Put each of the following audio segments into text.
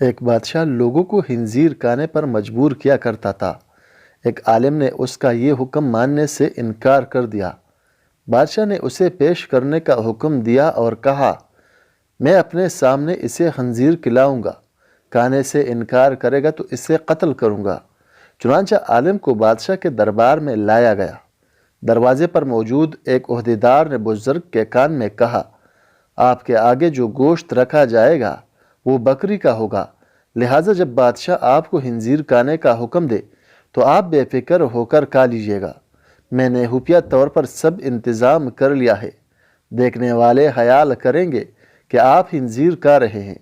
ایک بادشاہ لوگوں کو خنزیر کھانے پر مجبور کیا کرتا تھا۔ ایک عالم نے اس کا یہ حکم ماننے سے انکار کر دیا۔ بادشاہ نے اسے پیش کرنے کا حکم دیا اور کہا، میں اپنے سامنے اسے خنزیر کھلاؤں گا، کھانے سے انکار کرے گا تو اسے قتل کروں گا۔ چنانچہ عالم کو بادشاہ کے دربار میں لایا گیا۔ دروازے پر موجود ایک عہدیدار نے بزرگ کے کان میں کہا، آپ کے آگے جو گوشت رکھا جائے گا وہ بکری کا ہوگا، لہٰذا جب بادشاہ آپ کو خنزیر کھانے کا حکم دے تو آپ بے فکر ہو کر کھا لیجیے گا۔ میں نے خفیہ طور پر سب انتظام کر لیا ہے۔ دیکھنے والے خیال کریں گے کہ آپ خنزیر کھا رہے ہیں،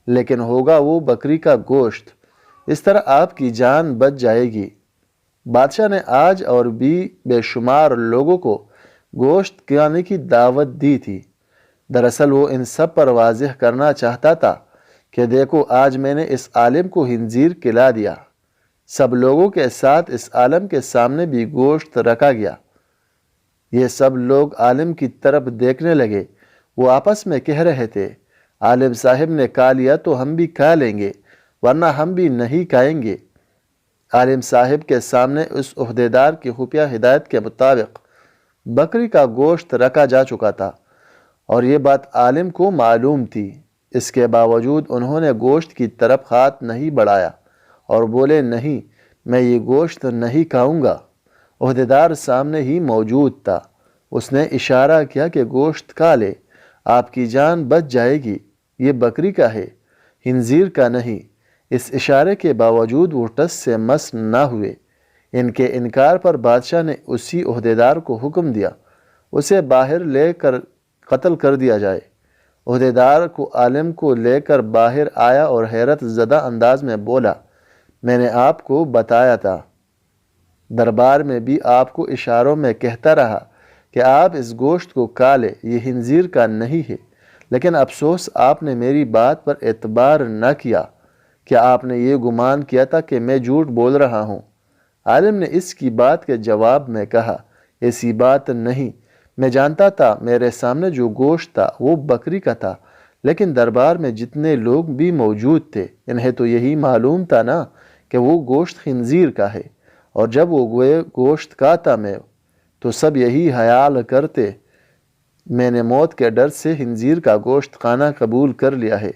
لیکن ہوگا وہ بکری کا گوشت۔ اس طرح آپ کی جان بچ جائے گی۔ بادشاہ نے آج اور بھی بے شمار لوگوں کو گوشت کھانے کی دعوت دی تھی۔ دراصل وہ ان سب پر واضح کرنا چاہتا تھا کہ دیکھو آج میں نے اس عالم کو خنزیر کھلا دیا۔ سب لوگوں کے ساتھ اس عالم کے سامنے بھی گوشت رکھا گیا۔ یہ سب لوگ عالم کی طرف دیکھنے لگے۔ وہ آپس میں کہہ رہے تھے، عالم صاحب نے کھا لیا تو ہم بھی کھا لیں گے، ورنہ ہم بھی نہیں کھائیں گے۔ عالم صاحب کے سامنے اس عہدیدار کی خفیہ ہدایت کے مطابق بکری کا گوشت رکھا جا چکا تھا، اور یہ بات عالم کو معلوم تھی۔ اس کے باوجود انہوں نے گوشت کی طرف ہاتھ نہیں بڑھایا اور بولے، نہیں، میں یہ گوشت نہیں کھاؤں گا۔ عہدیدار سامنے ہی موجود تھا۔ اس نے اشارہ کیا کہ گوشت کھا لے، آپ کی جان بچ جائے گی، یہ بکری کا ہے، خنزیر کا نہیں۔ اس اشارے کے باوجود وہ ٹس سے مس نہ ہوئے۔ ان کے انکار پر بادشاہ نے اسی عہدیدار کو حکم دیا، اسے باہر لے کر قتل کر دیا جائے۔ عہدیدار کو عالم کو لے کر باہر آیا اور حیرت زدہ انداز میں بولا، میں نے آپ کو بتایا تھا۔ دربار میں بھی آپ کو اشاروں میں کہتا رہا کہ آپ اس گوشت کو کھا لیں، یہ خنزیر کا نہیں ہے، لیکن افسوس آپ نے میری بات پر اعتبار نہ کیا۔ کیا آپ نے یہ گمان کیا تھا کہ میں جھوٹ بول رہا ہوں؟ عالم نے اس کی بات کے جواب میں کہا، ایسی بات نہیں، میں جانتا تھا میرے سامنے جو گوشت تھا وہ بکری کا تھا، لیکن دربار میں جتنے لوگ بھی موجود تھے انہیں تو یہی معلوم تھا نا کہ وہ گوشت خنزیر کا ہے، اور جب وہ گوشت کھاتا میں تو سب یہی خیال کرتے میں نے موت کے ڈر سے خنزیر کا گوشت کھانا قبول کر لیا ہے،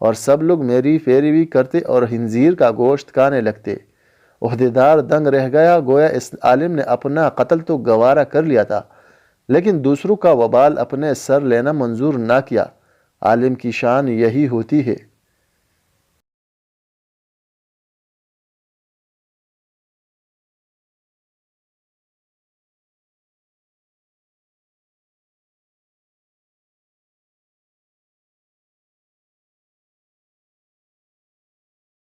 اور سب لوگ میری پیروی کرتے اور خنزیر کا گوشت کھانے لگتے۔ عہدیدار دنگ رہ گیا، گویا اس عالم نے اپنا قتل تو گوارا کر لیا تھا، لیکن دوسروں کا وبال اپنے سر لینا منظور نہ کیا۔ عالم کی شان یہی ہوتی ہے۔